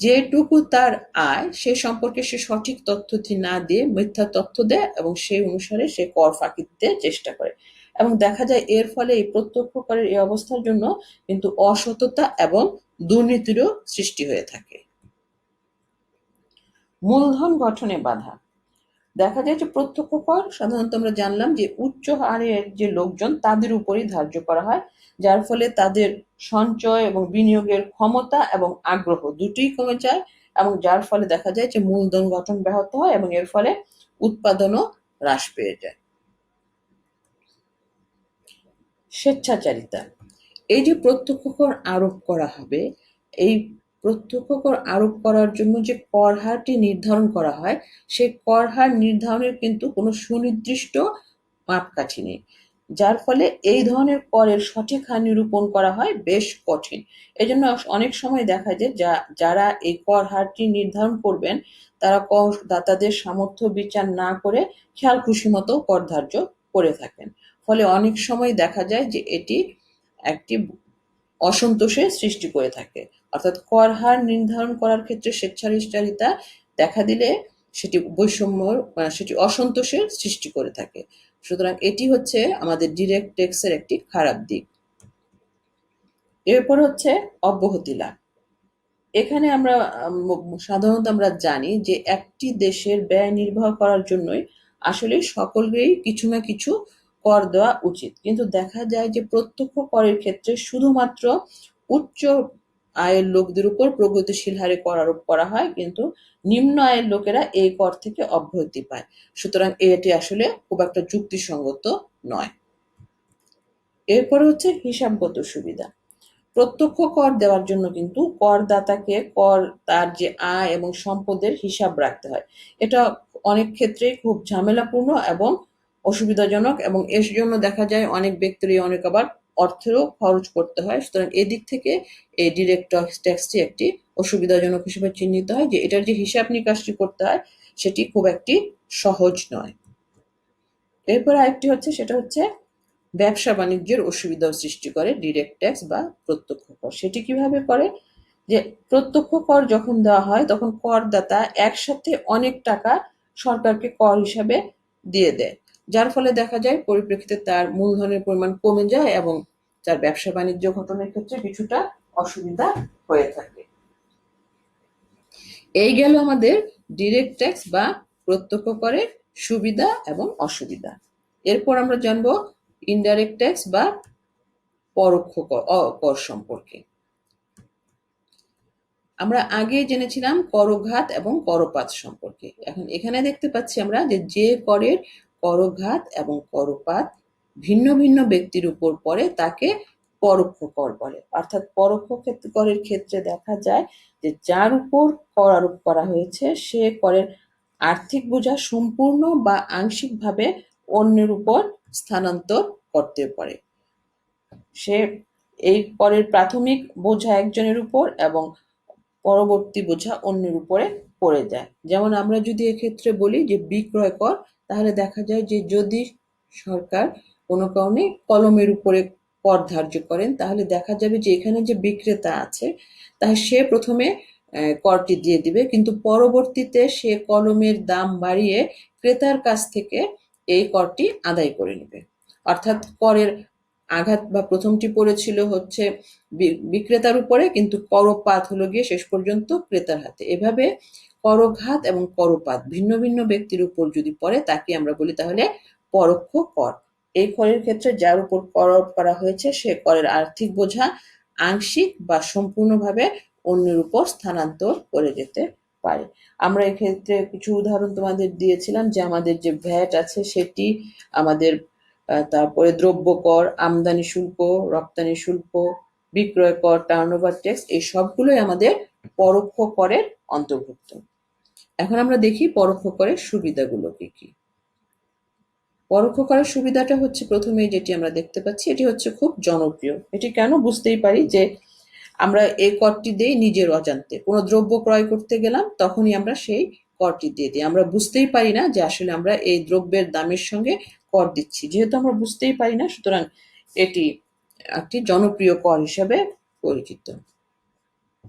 যেটুকু তার আয় সে সম্পর্কে সে সঠিক তথ্যটি না দিয়ে মিথ্যা তথ্য দেয়, এবং সেই অনুসারে সে কর ফাঁকি দিতে চেষ্টা করে, এবং দেখা যায় এর ফলে এই প্রত্যক্ষ করের এই অবস্থার জন্য কিন্তু অসততা এবং দুর্নীতিরও সৃষ্টি হয়ে থাকে। মূলধন গঠনে বাধা। দেখা যায় যে প্রত্যক্ষ কর সাধারণত আমরা জানলাম যে উচ্চ আয়ের যে লোকজন তাদের উপরই ধার্য করা হয়, যার ফলে তাদের সঞ্চয় এবং বিনিয়োগের ক্ষমতা এবং আগ্রহ দুটোই কমে যায়, এবং যার ফলে দেখা যায় যে মূলধন গঠন ব্যাহত হয় এবং এর ফলে উৎপাদনও হ্রাস পেয়ে যায়। স্বেচ্ছাচারিতা। এই যে প্রত্যক্ষ কর আরোপ করা হবে, এই প্রত্যক্ষ কর আরোপ করার জন্য যে কর হারটি নির্ধারণ করা হয়, সেই কর হার নির্ধারণের কিন্তু কোনো সুনির্দিষ্ট মাপকাঠি নেই। যার ফলে এই ধরনের করের সঠিক হার নিরূপণ করা হয় বেশ কঠিন। এজন্য অনেক সময় দেখা যায় যারা এই কর হারটি নির্ধারণ করবেন তারা করদাতাদের সামর্থ্য বিচার না করে খেয়াল খুশি মতো কর ধার্য করে থাকেন। ফলে অনেক সময় দেখা যায় যে এটি একটি অসন্তোষের সৃষ্টি করে থাকে। অর্থাৎ কর হার নির্ধারণ করার ক্ষেত্রে স্বেচ্ছাচারিতা দেখা দিলে সেটি বৈষম্য সেটি অসন্তোষের সৃষ্টি করে থাকে। সুতরাং এটি হচ্ছে আমাদের ডিরেক্ট ট্যাক্সের একটি খারাপ দিক। এরপর হচ্ছে অব্যাহতি লাভ। এখানে আমরা সাধারণত আমরা জানি যে একটি দেশের ব্যয় নির্বাহ করার জন্যই আসলে সকলকেই কিছু না কিছু কর দেওয়া উচিত, কিন্তু দেখা যায় যে প্রত্যক্ষ করের ক্ষেত্রে শুধুমাত্র উচ্চ আয়ের লোকদের উপর প্রগতিশীল হারে কর আরোপ করা হয়, কিন্তু নিম্ন আয়ের লোকেরা এই কর থেকে অব্যাহতি পায়। সুতরাং এটি আসলে খুব একটা যুক্তিসঙ্গত নয়। এরপরে হচ্ছে হিসাবগত সুবিধা। প্রত্যক্ষ কর দেওয়ার জন্য কিন্তু করদাতাকে তার যে আয় এবং সম্পদের হিসাব রাখতে হয়। এটা অনেক ক্ষেত্রেই খুব ঝামেলাপূর্ণ এবং অসুবিধাজনক, এবং এর জন্য দেখা যায় অনেক ব্যক্তিরই অনেক আবার অর্থেরও খরচ করতে হয়। সুতরাং এদিক থেকে এই ডিরেক্ট ট্যাক্সটি একটি অসুবিধাজনক হিসেবে চিহ্নিত হয়, যে এটার যে হিসাব নিকাশটি করতে হয় সেটি খুব একটি সহজ নয়। এরপর আরেকটি হচ্ছে, সেটা হচ্ছে ব্যবসা বাণিজ্যের অসুবিধাও সৃষ্টি করে ডিরেক্ট ট্যাক্স বা প্রত্যক্ষ কর। সেটি কিভাবে করে, যে প্রত্যক্ষ কর যখন দেওয়া হয় তখন করদাতা একসাথে অনেক টাকা সরকারকে কর হিসাবে দিয়ে দেয়, যার ফলে দেখা যায় পরিপ্রেক্ষিতে তার মূলধনের পরিমাণ কমে যায় এবং তার ব্যবসা বাণিজ্য গঠনের ক্ষেত্রে কিছুটা অসুবিধা হয়ে থাকে। এই গেল আমাদের ডিরেক্ট ট্যাক্স বা প্রত্যক্ষ করের সুবিধা এবং অসুবিধা। এরপর আমরা জানবো ইনডাইরেক্ট ট্যাক্স বা পরোক্ষ কর সম্পর্কে। আমরা আগে জেনেছিলাম করঘাত এবং করপাত সম্পর্কে। এখন এখানে দেখতে পাচ্ছি আমরা যে করের করঘাত এবং করপাত ভিন্ন ভিন্ন ব্যক্তির উপর পড়ে তাকে পরোক্ষ কর বলে। অর্থাৎ পরোক্ষ করের ক্ষেত্রে দেখা যায় যে যার উপর কর আরোপ করা হয়েছে সে করের আর্থিক বোঝা সম্পূর্ণ বা আংশিকভাবে অন্যের উপর স্থানান্তর করতে পারে। সে এই করের প্রাথমিক বোঝা একজনের উপর এবং পরবর্তী বোঝা অন্যের উপরে পড়ে যায়। যেমন আমরা যদি এক্ষেত্রে বলি যে বিক্রয় কর, তাহলে দেখা যায় যে যদি সরকার কোনো কারণে কলমের উপরে কর ধার্য করেন, তাহলে দেখা যাবে যে এখানে যে বিক্রেতা আছে তাহলে সে প্রথমে করটি দিয়ে দিবে, কিন্তু পরবর্তীতে সে কলমের দাম বাড়িয়ে ক্রেতার কাছ থেকে এই করটি আদায় করে নেবে। অর্থাৎ করের আঘাত বা প্রথমটি পড়েছিল হচ্ছে বিক্রেতার উপরে, কিন্তু করপাত হলো গিয়ে শেষ পর্যন্ত ক্রেতার হাতে। এভাবে করঘাত এবং করপাত ভিন্ন ভিন্ন ব্যক্তির উপর যদি পড়ে তাকে আমরা বলি তাহলে পরোক্ষ কর। এই করের ক্ষেত্রে যার উপর কর আরোপ করা হয়েছে সে করের আর্থিক বোঝা আংশিক বা সম্পূর্ণভাবে অন্যের উপর স্থানান্তর করে যেতে পারে। আমরা এক্ষেত্রে কিছু উদাহরণ তোমাদের দিয়েছিলাম, যে আমাদের যে ভ্যাট আছে সেটি, আমাদের তারপরে দ্রব্য কর, আমদানি শুল্ক, রপ্তানি শুল্ক, বিক্রয় কর, টার্নওভার ট্যাক্স, এই সবগুলোই আমাদের পরোক্ষ করের অন্তর্ভুক্ত। এখন আমরা দেখি পরোক্ষ করের সুবিধাগুলো কি কি। পরোক্ষ করের সুবিধাটা হচ্ছে প্রথমে যেটি আমরা দেখতে পাচ্ছি, এটি হচ্ছে খুব জনপ্রিয়। এটি কেন, বুঝতেই পারি যে আমরা এই করটি দিই নিজের অজান্তে। কোনো দ্রব্য ক্রয় করতে গেলাম তখনই আমরা সেই করটি দিয়ে দিই, আমরা বুঝতেই পারি না যে আসলে আমরা এই দ্রব্যের দামের সঙ্গে কর দিচ্ছি। যেহেতু আমরা বুঝতেই পারি না, সুতরাং এটি একটি জনপ্রিয় কর হিসেবে পরিচিত।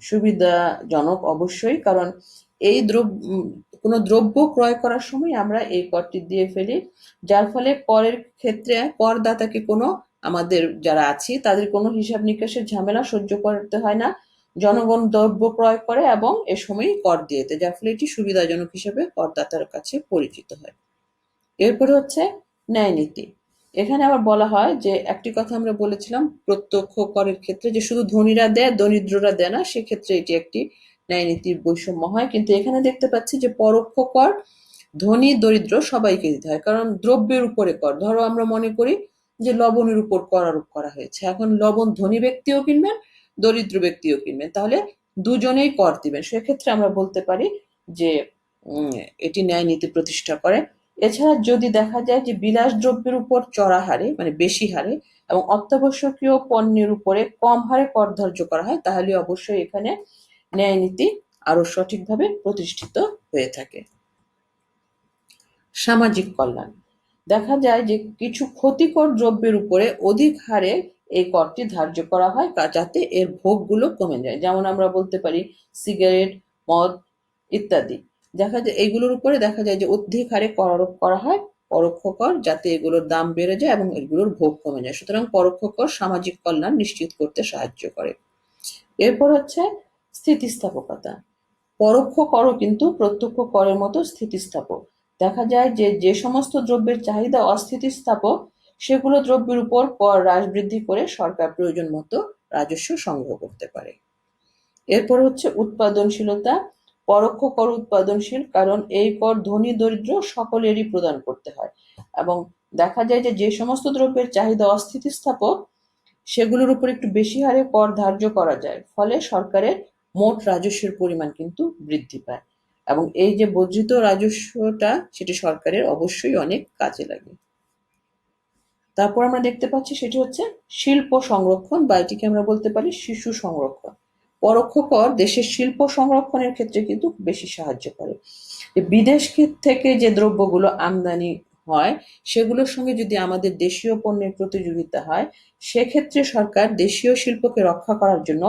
সুবিধাজনক অবশ্যই, কারণ এই কোনো দ্রব্য ক্রয় করার সময় আমরা এই করটি দিয়ে ফেলি, যার ফলে করের ক্ষেত্রে করদাতাকে কোনো, আমাদের যারা আছি তাদের কোনো হিসাব নিকাশের ঝামেলা সহ্য করতে হয় না। জনগণ দ্রব্য ক্রয় করে এবং এ সময়ই কর দিয়ে দেয়, যার ফলে এটি সুবিধাজনক হিসেবে করদাতার কাছে পরিচিত হয়। এরপরে হচ্ছে ন্যায় নীতি। এখানে আবার বলা হয় যে একটি কথা আমরা বলেছিলাম প্রত্যক্ষ করের ক্ষেত্রে যে শুধু ধনীরা দেয় দরিদ্ররা দেয় না, সেক্ষেত্রে এটি একটি ন্যায় নীতির বৈষম্য হয়। কিন্তু এখানে দেখতে পাচ্ছি যে পরোক্ষ কর ধনী দরিদ্র সবাইকে দিতে হয়, কারণ দ্রব্যের উপরে কর। ধরো আমরা মনে করি যে লবণের উপর কর আরোপ করা হয়েছে, এখন লবণ ধনী ব্যক্তিও কিনবেন দরিদ্র ব্যক্তিও কিনবেন, তাহলে দুজনেই কর দিবেন। সেক্ষেত্রে আমরা বলতে পারি যে এটি ন্যায় নীতি প্রতিষ্ঠা করে। এছাড়া যদি দেখা যায় যে বিলাস দ্রব্যের উপর চড়া হারে মানে বেশি হারে এবং অত্যাবশ্যকীয় পণ্যের উপরে কম হারে কর ধার্য করা হয়, তাহলে অবশ্যই এখানে ন্যায় নীতি আরো সঠিকভাবে প্রতিষ্ঠিত হয়ে থাকে। সামাজিক কল্যাণ। দেখা যায় যে কিছু ক্ষতিকর দ্রব্যের উপরে অধিক হারে এই করটি ধার্য করা হয় যাতে এর ভোগগুলো কমে যায়। যেমন আমরা বলতে পারি সিগারেট, মদ ইত্যাদি। দেখা যায় এইগুলোর উপরে দেখা যায় যে অধিক হারে কর আরোপ করা হয়, পরোক্ষ কর, যাতে এগুলোর দাম বেড়ে যায় এবং এগুলোর ভোগ কমে যায়। সুতরাং পরোক্ষ কর সামাজিক কল্যাণ নিশ্চিত করতে সাহায্য করে। এরপর হচ্ছে স্থিতিস্থাপকতা। পরোক্ষ করও কিন্তু প্রত্যক্ষ করের মতো স্থিতিস্থাপক। দেখা যায় যে যে সমস্ত দ্রব্যের চাহিদা অস্থিতিস্থাপক সেগুলো দ্রব্যের উপর কর হ্রাস বৃদ্ধি করে সরকার প্রয়োজন মতো রাজস্ব সংগ্রহ করতে পারে। এরপর হচ্ছে উৎপাদনশীলতা। পরোক্ষ কর উৎপাদনশীল, কারণ এই কর ধনী দরিদ্র সকলেরই প্রদান করতে হয় এবং দেখা যায় যে যে সমস্ত দ্রব্যের চাহিদা অস্থিতিস্থাপক সেগুলোর উপর একটু বেশি হারে কর ধার্য করা যায়, ফলে সরকারের মোট রাজস্বের পরিমাণ কিন্তু বৃদ্ধি পায় এবং এই যে বর্ধিত রাজস্বটা সেটি সরকারের অবশ্যই অনেক কাজে লাগে। তারপর আমরা দেখতে পাচ্ছি সেটি হচ্ছে শিল্প সংরক্ষণ, বা এটিকে আমরা বলতে পারি শিশু সংরক্ষণ। পরোক্ষ কর দেশের শিল্প সংরক্ষণের ক্ষেত্রে কিন্তু বেশি সাহায্য করে। বিদেশ থেকে যে দ্রব্যগুলো আমদানি হয় সেগুলোর সঙ্গে যদি আমাদের দেশীয় পণ্যের প্রতিযোগিতা হয়, সেক্ষেত্রে সরকার দেশীয় শিল্পকে রক্ষা করার জন্য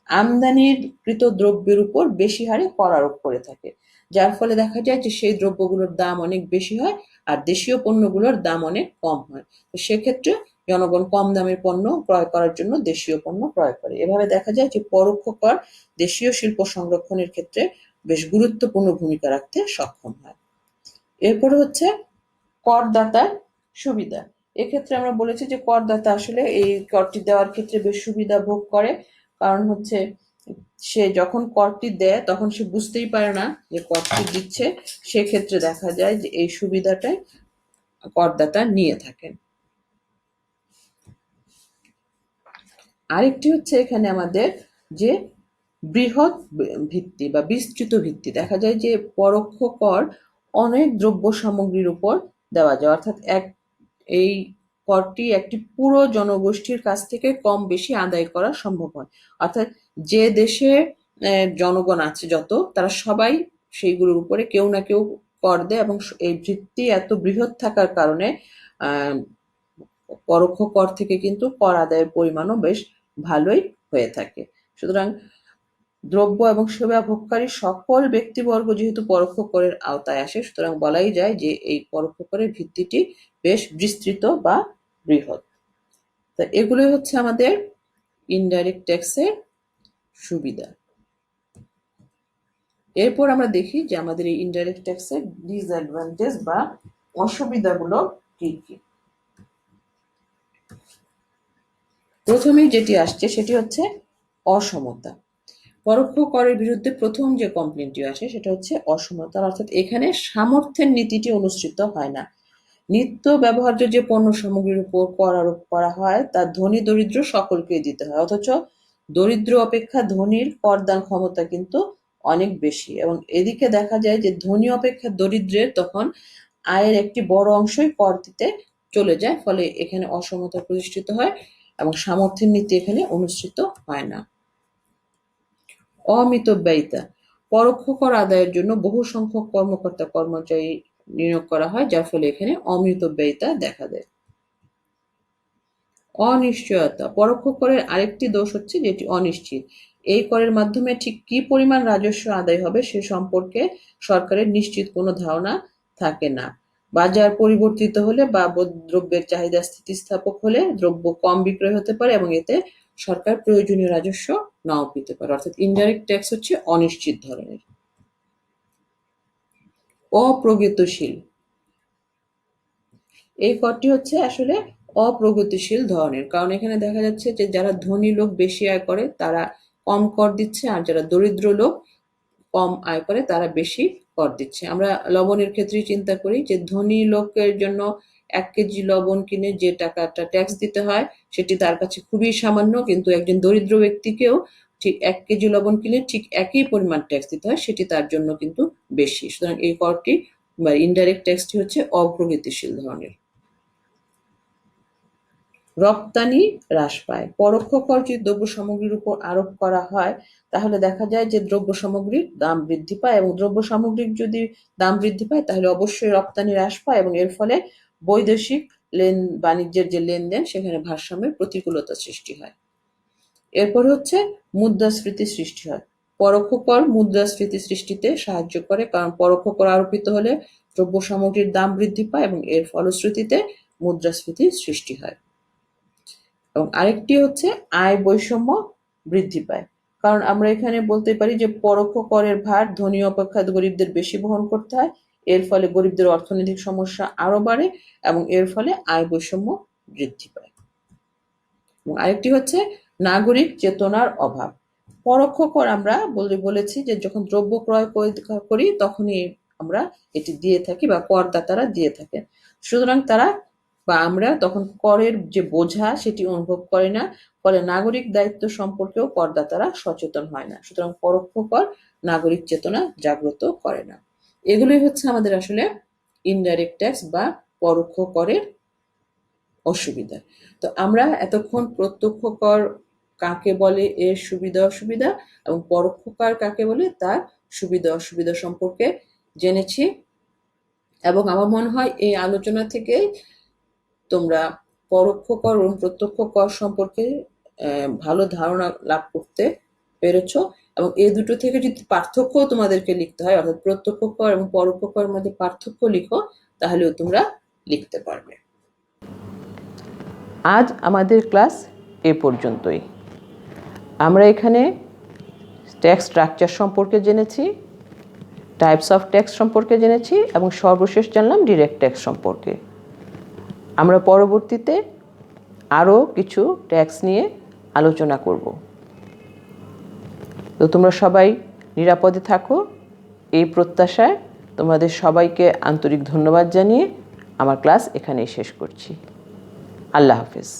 আমদানিকৃত দ্রব্যের উপর বেশি হারে কর আরোপ করে থাকে, যার ফলে দেখা যায় যে সেই দ্রব্যগুলোর দাম অনেক বেশি হয় আর দেশীয় পণ্যগুলোর দাম অনেক কম হয়। তো সেক্ষেত্রে জনগণ কম দামের পণ্য ক্রয় করার জন্য দেশীয় পণ্য ক্রয় করে। এভাবে দেখা যায় যে পরোক্ষ কর দেশীয় শিল্প সংরক্ষণের ক্ষেত্রে বেশ গুরুত্বপূর্ণ ভূমিকা রাখতে সক্ষম হয়। এরপরে হচ্ছে করদাতার সুবিধা। এক্ষেত্রে আমরা বলেছি যে করদাতা আসলে এই করটি দেওয়ার ক্ষেত্রে বেশ সুবিধা ভোগ করে, কারণ হচ্ছে সে যখন করটি দেয় তখন সে বুঝতেই পারে না যে করটি দিচ্ছে, সেক্ষেত্রে দেখা যায় যে এই সুবিধাটাই করদাতা নিয়ে থাকেন। আরেকটি হচ্ছে এখানে আমাদের যে বৃহৎ ভিত্তি বা বিস্তৃত ভিত্তি। দেখা যায় যে পরোক্ষ কর অনেক দ্রব্য সামগ্রীর উপর দেওয়া যায়, অর্থাৎ এই করটি একটি পুরো জনগোষ্ঠীর কাছ থেকে কম বেশি আদায় করা সম্ভব হয়। অর্থাৎ যে দেশে জনগণ আছে যত, তারা সবাই সেইগুলোর উপরে কেউ না কেউ কর দেয় এবং এই ভিত্তি এত বৃহৎ থাকার কারণে আহ পরোক্ষ কর থেকে কিন্তু কর আদায়ের পরিমাণও বেশ ভালোই হয়ে থাকে। সুতরাং দ্রব্য এবং সেবা ভোগকারী সকল ব্যক্তিবর্গ যেহেতু পরোক্ষ করের আওতায় আসে, সুতরাং বলাই যায় যে এই পরোক্ষ করের ভিত্তিটি বেশ বিস্তৃত বা বৃহৎ। তা এগুলোই হচ্ছে আমাদের ইনডাইরেক্ট ট্যাক্সের সুবিধা। এরপর আমরা দেখি যে আমাদের এই ইনডাইরেক্ট ট্যাক্সের ডিসঅ্যাডভান্টেজ বা অসুবিধাগুলো কি কি। প্রথমেই যেটি আসছে সেটি হচ্ছে অসমতা। পরোক্ষ করের বিরুদ্ধে প্রথম যে কমপ্লেনটি আসে সেটা হচ্ছে অসমতা, অর্থাৎ এখানে সামর্থ্যের নীতিটি অনুসৃত হয় না। নিত্য ব্যবহার্য যে পণ্য সামগ্রীর উপর কর আরোপ করা হয় তা ধনী দরিদ্র সকলকেই দিতে হয়, অথচ দরিদ্র অপেক্ষা ধনীর করদান ক্ষমতা কিন্তু অনেক বেশি এবং এদিকে দেখা যায় যে ধনী অপেক্ষা দরিদ্রের তখন আয়ের একটি বড় অংশই কর দিতে চলে যায়, ফলে এখানে অসমতা প্রতিষ্ঠিত হয় এবং সামর্থ্যের নীতি এখানে অনুসৃত হয় না। অমিতব্যয়িতা। পরোক্ষ কর আদায়ের জন্য বহু সংখ্যক কর্মকর্তা কর্মচারী নিয়োগ করা হয়, যার ফলে এখানে অমিতব্যয়িতা দেখা দেয়। অনিশ্চয়তা। পরোক্ষ করের আরেকটি দোষ হচ্ছে যেটি অনিশ্চিত। এই করের মাধ্যমে ঠিক কি পরিমাণ রাজস্ব আদায় হবে সে সম্পর্কে সরকারের নিশ্চিত কোনো ধারণা থাকে না। বাজার পরিবর্তিত হলে বা দ্রব্যের চাহিদা স্থিতিস্থাপক হলে দ্রব্য কম বিক্রয় হতে পারে এবং এতে সরকার প্রয়োজনীয় রাজস্ব নাও পেতে পারে, অর্থাৎ ইনডাইরেক্ট ট্যাক্স হচ্ছে অনিশ্চিত ধরনের। অপ্রগতিশীল। এই করটি হচ্ছে আসলে অপ্রগতিশীল ধরনের, কারণ এখানে দেখা যাচ্ছে যে যারা ধনী লোক বেশি আয় করে তারা কম কর দিচ্ছে আর যারা দরিদ্র লোক কম আয় করে তারা বেশি কর দিচ্ছে। আমরা লবণের ক্ষেত্রেই চিন্তা করি যে ধনী লোকের জন্য 1 কেজি লবণ কিনে যে টাকাটা ট্যাক্স দিতে হয় সেটি তার কাছে খুবই সামান্য, কিন্তু একজন দরিদ্র ব্যক্তিকেও ঠিক 1 কেজি লবণ কিনে ঠিক একই পরিমাণ ট্যাক্স দিতে হয়, সেটি তার জন্য কিন্তু বেশি। সুতরাং এই করটি বা ইনডাইরেক্ট ট্যাক্সটি হচ্ছে অপ্রগতিশীল ধরনের। রপ্তানি হ্রাস পায়। পরোক্ষ কর যদি দ্রব্য সামগ্রীর উপর আরোপ করা হয় তাহলে দেখা যায় যে দ্রব্য সামগ্রীর দাম বৃদ্ধি পায়, এবং দ্রব্য সামগ্রীর যদি দাম বৃদ্ধি পায় তাহলে অবশ্যই রপ্তানি হ্রাস পায়, এবং এর ফলে বৈদেশিক বাণিজ্যের যে লেনদেন সেখানে ভারসাম্যের প্রতিকূলতা সৃষ্টি হয়। এরপরে হচ্ছে মুদ্রাস্ফীতি সৃষ্টি হয়। পরোক্ষ কর মুদ্রাস্ফীতি সৃষ্টিতে সাহায্য করে, কারণ পরোক্ষ কর আরোপিত হলে দ্রব্য সামগ্রীর দাম বৃদ্ধি পায় এবং এর ফলশ্রুতিতে মুদ্রাস্ফীতির সৃষ্টি হয়। এবং আরেকটি হচ্ছে আয় বৈষম্য বৃদ্ধি পায়, কারণ আমরা এখানে বলতে পারি যে পরোক্ষ করের ভার ধনী অপেক্ষা গরিবদের বেশি বহন করতে হয়, এর ফলে গরিবদের অর্থনৈতিক সমস্যা আরো বাড়ে এবং এর ফলে আয় বৈষম্য বৃদ্ধি পায়। এবং আরেকটি হচ্ছে নাগরিক চেতনার অভাব। পরোক্ষ কর আমরা বলেছি যে যখন দ্রব্য ক্রয় করি তখনই আমরা এটি দিয়ে থাকি বা করদাতারা দিয়ে থাকেন, সুতরাং তারা বা আমরা তখন করের যে বোঝা সেটি অনুভব করে না, ফলে নাগরিক দায়িত্ব সম্পর্কেও করদাতারা সচেতন হয় না, সুতরাং পরোক্ষ কর নাগরিক চেতনা জাগ্রত করে না। এগুলোই হচ্ছে আমাদের আসলে ইনডাইরেক্ট ট্যাক্স বা পরোক্ষ করের অসুবিধা। তো আমরা এতক্ষণ প্রত্যক্ষ কর কাকে বলে, এর সুবিধা অসুবিধা, এবং পরোক্ষ কর কাকে বলে তার সুবিধা অসুবিধা সম্পর্কে জেনেছি, এবং আমার মনে হয় এই আলোচনা থেকে তোমরা পরোক্ষ কর এবং প্রত্যক্ষ কর সম্পর্কে ভালো ধারণা লাভ করতে পেরেছ, এবং এই দুটো থেকে যদি পার্থক্য তোমাদেরকে লিখতে হয়, অর্থাৎ প্রত্যক্ষ কর এবং পরোক্ষ করের মধ্যে পার্থক্য লিখো, তাহলেও তোমরা লিখতে পারবে। আজ আমাদের ক্লাস এ পর্যন্তই। আমরা এখানে ট্যাক্স স্ট্রাকচার সম্পর্কে জেনেছি, টাইপস অফ ট্যাক্স সম্পর্কে জেনেছি, এবং সর্বশেষ জানলাম ডিরেক্ট ট্যাক্স সম্পর্কে। আমরা পরবর্তীতে আরও কিছু ট্যাক্স নিয়ে আলোচনা করব। তো তোমরা সবাই নিরাপদে থাকো, এই প্রত্যাশায় তোমাদের সবাইকে আন্তরিক ধন্যবাদ জানিয়ে আমার ক্লাস এখানেই শেষ করছি। আল্লাহ হাফেজ।